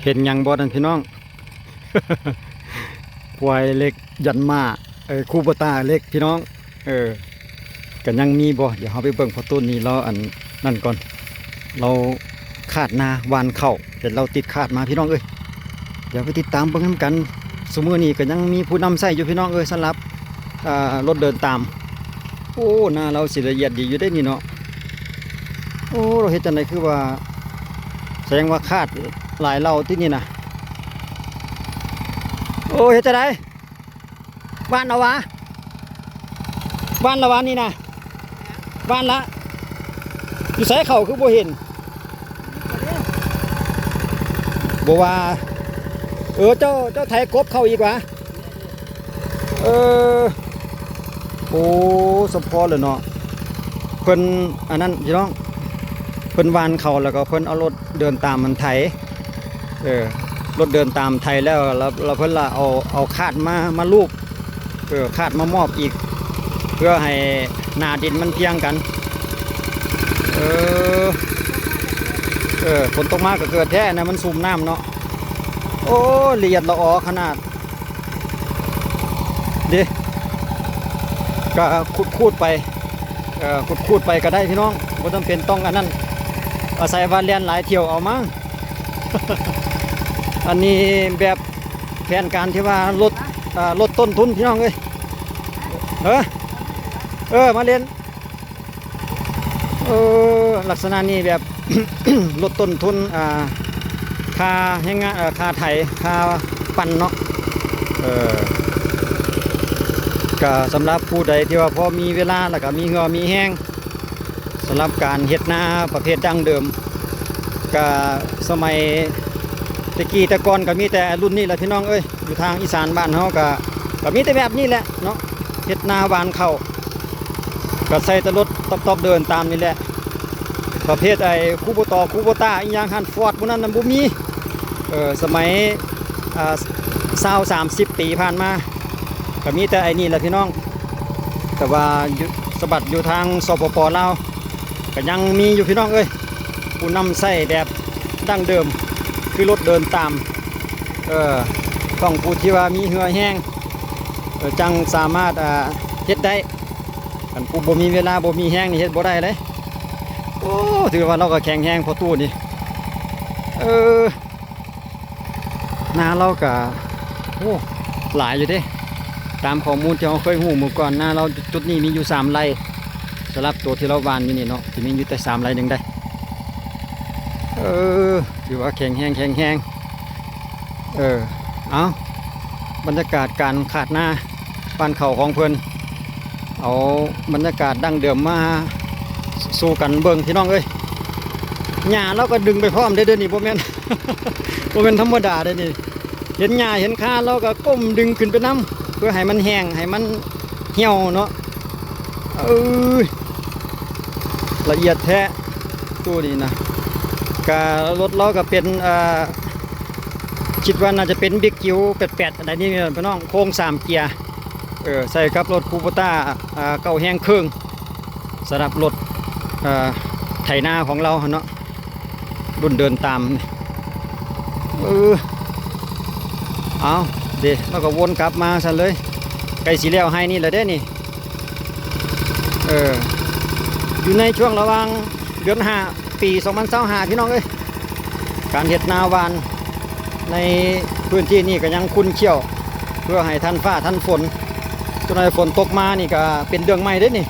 เห็นยังบ่นั่นพี่น้อง ควายเล็กยันมาคูโบตาเล็กพี่น้องกันยังมีบ่เดี๋ยวเราไปเบิ่งพอต้นนี้เราอันนั่นก่อนเราขาดนาวานเข่าเดี๋ยวเราติดขาดมาพี่น้องเอ้ยเดี๋ยวไปติดตามเบิ่งกันสมมือนี้ก็ยังมีผู้นำใส่อยู่พี่น้องสำหรับรถเดินตามโอ้หน้าเราสิละเอียดดีอยู่ได้นี่เนาะโอ้เราเห็นจังไดคือว่าแสดงว่าขาดหลายเราที่นี่นะโอ้เห็นจังไดบ้านเอาวะบ้านละวันนี่นะบ้านละอยู่ใส่เข่าคือบ่เห็นบ่ว่าเจ้าไทยกบเข้าอีกวะโอ้สมพอเลยเนาะเพิ่นอันนั้นพี่น้องเพิ่นวานเขาแล้วก็เพิ่นเอารถเดินตามมันไถรถเดินตามไถแล้วเราเพิ่นละเอาคาดมาลูกคาดมามอบอีกเพื่อให้หน้าดินมันเพียงกันฝนตกมากก็เกิดแท้นะมันซุ่มน้ำเนาะโอ้ละเอียดละออขนาดดิก็คูดไปคูดไปก็ได้พี่น้องไม่จำเป็นต้องอันนั้นอาศัยวาเลียนหลายเที่ยวเอามั้ง อันนี้แบบแผนการที่ว่าลดต้นทุนพี่น้องเลยมาเรียนลักษณะนี้แบบ ลดต้นทุนค่าแรงงานค่าไถค่าปั่นเนาะก็สำหรับผู้ใดที่ว่าพอมีเวลาแล้วก็มีเหือมีแห้งสำหรับการเฮ็ดนาประเภทดั้งเดิมก็สมัยตะกี้ตะกอนก็มีแต่รุ่นนี้แหละพี่น้องอยู่ทางอีสานบ้านเฮาก็มีแต่แบบนี้แหละเนาะเฮ็ดนาหวานเข้าก็ใส่ตะรถตอบเดินตามนี่แหละประเภทคูโบต้าอีหยังฮันฟอร์ดพวกนั้นบ่มีสมัย20-30 ปีผ่านมาก็มีแต่นี่แหละพี่น้องแต่ว่าสบัดอยู่ทางสปป.ลาวก็ยังมีอยู่พี่น้องผู้นำใส่แบบดั้งเดิมคือรถเดินตามต้องผู้ที่ว่ามีเหือแห้งจังสามารถเฮ็ดได้อันผู้บ่มีเวลาบ่มีแห้งนี่เฮ็ดบ่ได้เลยโอ้ถือว่าเราก็แข็งแห้งพอตู้นี่นาเราก็โอ้หลายอยู่เด้ตามข้อมูลที่เราเคยหูเมื่อก่อนนาเราจุดนี้มีอยู่3 ไร่สำหรับตัวที่เราวานอยู่นี่เนาะที่มีอยู่แต่3 ไร่หนึ่งได้ถือว่าแข็งแห้งเอาบรรยากาศการขาดหน้าปานเข่าของเพิ่นเอาบรรยากาศดั้งเดิมมาสู้กันเบิ่งพี่น้องหญ้าเราก็ดึงไปพร้อมได้เด้อนี่บ่แม่น บ่แม่นธรรมดาเด้อนี่เห็นหญ้าเห็นคาเราก็ก้มดึงขึ้นไปน้ำเพื่อให้มันแห้งให้มันเหี่ยวเนาะละเอียดแท้ตัวนี้นะรถเราก็เป็นคิดว่าน่าจะเป็นบิ๊กจิ๋ว88อะไรนี่พี่น้องโค้ง3 เกียร์ใส่กับรถคูโบต้าเก่าแห้งเครื่องสำหรับรถไถนาของเราเนาะรุ่นเดินตามเอาเดี๋ยวเราก็วนกลับมาซะเลยไก่สีเหลียวให้นี่แหละเด้นี่อยู่ในช่วงระหว่างเดือน5 ปี 2025พี่น้องการเฮ็ดนาหวานในพื้นที่นี่ก็ยังคุ้นเชี่ยวเพื่อให้ทันฟ้าทันฝนจนฝนตกมานี่ก็เป็นเรื่องใหม่เด้นี่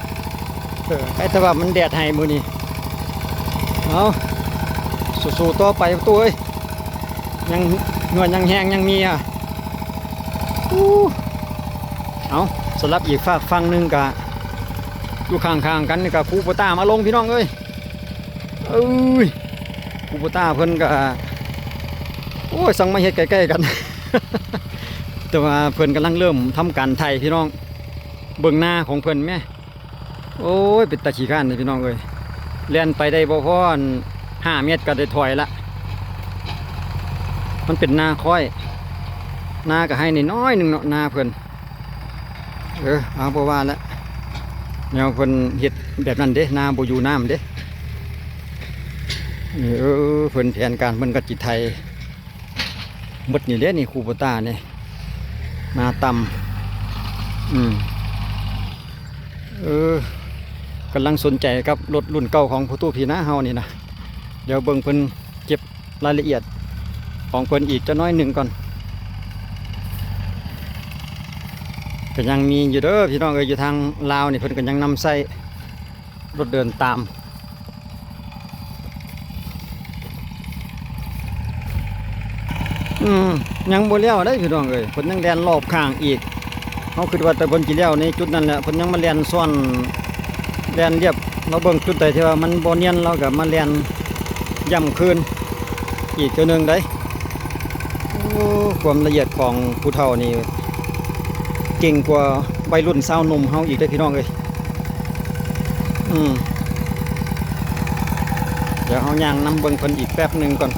แต่ว่ามันแดดให้มื้อนี้เอาสู้ๆต่อไปตัวยังเงินยังแห้งยังมีเอาสำหรับอีกฝั่งนึงก็อยู่ข้างๆกันนี่ก็คูโบต้ามาลงพี่น้องคูโบต้าเพิ่นก็โอ้ยสั่งมาเฮ็ดใกล้ๆกัน แต่ว่าเพิ่นกำลังเริ่มทำการไถพี่น้องเบิ่งหน้าของเพิ่นแม่โอ้ยเป็นตาขี้ข้านเลยพี่น้องเล่นไปได้บ่พอ5 เมตรก็ได้ถอยละมันเป็นนาค่อยนาก็ให้น้อยหนึ่งเนาะนาเพิ่นเอาบ่ว่าละแนวเพิ่นเฮ็ดแบบนั้นเด้นาบ่อยู่น้ำเด้เพิ่นแผนการเพิ่นก็จิไทย หมดนี่เด้นี่คูโบต้าเนี่ยหน้าต่ำกำลังสนใจกับรถรุ่นเก่าของผู้ตู้พีนะเฮานี่นะเดี๋ยวเบิ่งเพิ่นเก็บรายละเอียดของเพิ่นอีกจะน้อยหนึ่งก่อนก็ยังมีอยู่เด้อพี่น้องอยู่ทางลาวนี่เพิ่นก็ยังนำใส่รถเดินตามยังบ่เลี้ยวได้พี่น้องเพิ่นยังแล่นรอบข้างอีกเฮาคิดว่าแต่เพิ่นสิเลี้ยวในจุดนั้นแหละเพิ่นยังมาแล่นซ้อนแล่นเรียบเราเบิ่งจุดใดที่ว่ามันบ่เนียนเราก็มาแล่นย่ำคืนอีกตัวนึงได้ความละเอียดของผู้เฒ่านี่เก่งกว่าวัยรุ่นสาวหนุ่มเฮาอีกได้พี่น้องเดี๋ยวเฮาย่างนำเบิ่งเพิ่นอีกแป๊บนึงก่อน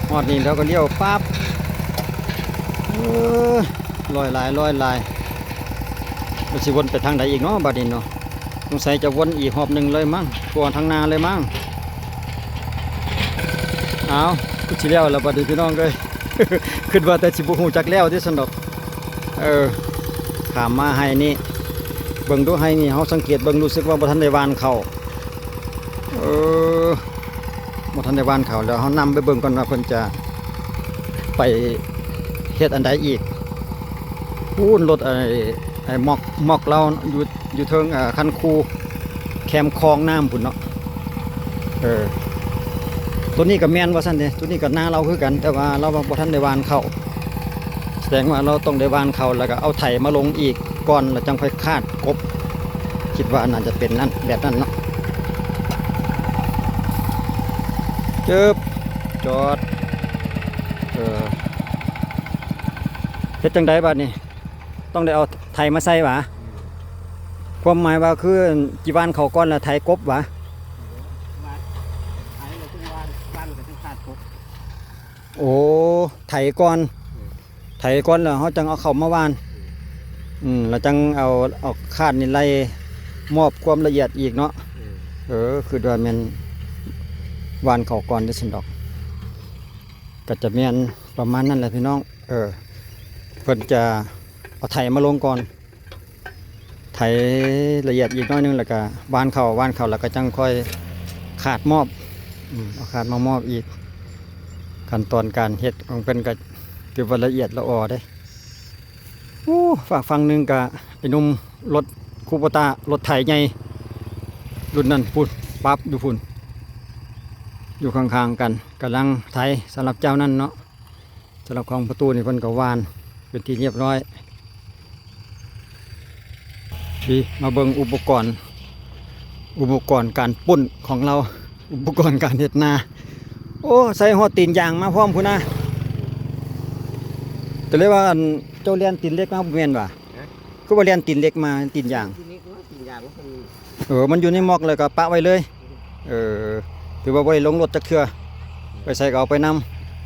ฮอดนี่แล้วก็เลี้ยวปั๊บลอยลายมันสิวนไปทางใดอีกเนาะบัดนี้เนาะสงสัยจะวนอีกหอบหนึ่งเลยมั้งตัวทางนาเลยมั้งเอาสิเลี้ยวแล้วบัดนี้พี่น้องเลย คิดว่าแต่สิบ่ฮู้จักแล้วที่ซั่นดอกถามมาให้นี่เบิ่งดูให้นี่เฮาสังเกตเบิ่งรู้สึกว่าบ่ทันได้วานเข้าบ่ทันได้วานเขาแล้วเขานำไปเบิ่งก่อนว่าเพิ่นจะไปเฮ็ดอันใดอีกพูนรถไอ้มอกเราอยู่เทิงคันคูแคมคลองน้ำพุ่นเนาะตัวนี้ก็แม่นว่าซั่นเด้ตัวนี้ก็หน้าเราคือกันแต่ว่าเราบ่ทันได้วานเขาแสดงว่าเราต้องได้วานเขาแล้วก็เอาไถมาลงอีกก่อนแล้วจังค่อยคาดกบคิดว่าน่าจะเป็นนั่นแบบนั้นเนาะจอดเฮ็ดจังไดบัดนี้ต้องได้เอาไถมาใส่หวะความหมายว่าคือจีวานเขาก้อนแล้วไถกบหวะโอ้ไถก้อนแล้วเขาจังเอาเขามาวานแล้วจังเอาคาดนี่ไล่มอบความละเอียดอีกเนาะคือว่าแม่นวานเขาก่อนได้สินดอกก็จะมีประมาณนั้นแหละพี่น้องเพิ่นจะเอาไถมาลงก่อนไถละเอียดอีกน้อยนึงแล้วก็วานเขาแล้วก็จังค่อยขาดมอบเอาขาดมามอบอีกขั้นตอนการเฮ็ดของเพิ่นก็ถือว่าละเอียดละออได้ฝั่งนึงก็ไอ้นุ่มรถคูโบต้ารถไถใหญ่รุ่นนั้นพุ่นปั๊บดูพุ่นอยู่ข้างๆกันกำลังไถสำหรับเจ้านั่นเนาะสำหรับของประตูนี่เพิ่นก็วานเป็นที่เรียบร้อยดีมาเบิ่งอุปกรณ์การปุ้นของเราอุปกรณ์การเฮ็ดนาโอ้ใส่หัวตีนยางมาพร้อมพุ่นนะแต่เลยว่าเจ้าเรียนตีนเล็กมาบ่แม่นว่ะคือว่าเรียนตีนเล็กมาตีนยางมันอยู่ในหมอกเลยก็ปะไว้เลยถือว่าไว้ลงรถจักเทื่อไปใส่ก็เอาไปน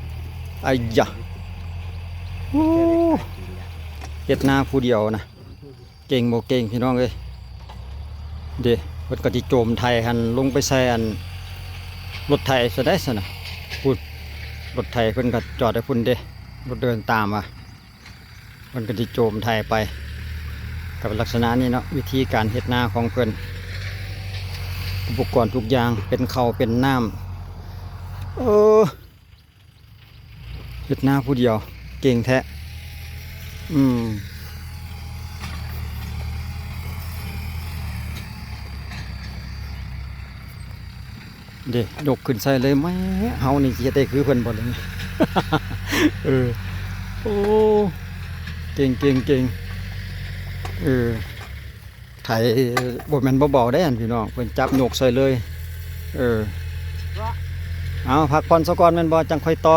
ำไอ้ยะเฮ็ดนาผู้เดียวนะเก่งบ่เก่งพี่น้องเอ้ยเด้เพิ่นก็สิโจมไทยหันลงไปใส่อันรถไถซะได้ซะนะพูดรถไถเพิ่นก็จอดให้พุ่นเด้รถเดินตามเพิ่นก็สิโจมไทยไปกับลักษณะนี้เนาะวิธีการเฮ็ดนาของเพิ่นอุปกรณ์ทุกอย่างเป็นข้าวเป็นน้ำเฮ็ดนาผู้เดียวเก่งแท้เด็กยกขึ้นใส่เลยไหมเฮานี่จะได้คือเพิ่นบ่เลยโอ้เก่งไถบ่แม่นเบาๆได้อันพี่น้องเพิ่นจับโยกใส่เลยเอาพักผ่อนซะก่อนแม่นบ่จังค่อยต่อ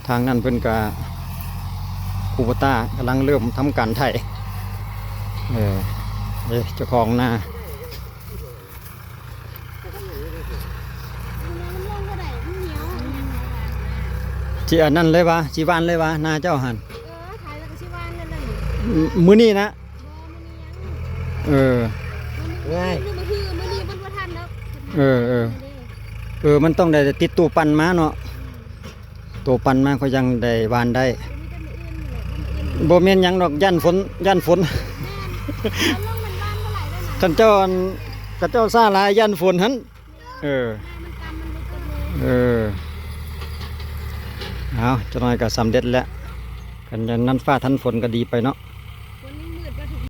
ทางนั้นเพิ่นก็คูโบต้ากำลังเริ่มทำการไถเจ้าของนา สิอันนั้นเลยวะสิหวานเลยวะนาเจ้าหัน ขายแล้วก็ชื่อว่านั่นน่ะ มื้อนี้นะ บ่เออ มันคือมื้อนี้มันบ่ทันแล้ว มันต้องได้ติดตู้ปั่นมาเนาะตู้ปั่นมาก็ยังได้หวานได้บ่แม่นหยังดอกย่านฝนคันเจ้าซาหลายย่านฝนหั่นเออเอาจักหน่อยก็สำเร็จแล้วกันนั้นฟ้าทันฝนก็ดีไปเนาะ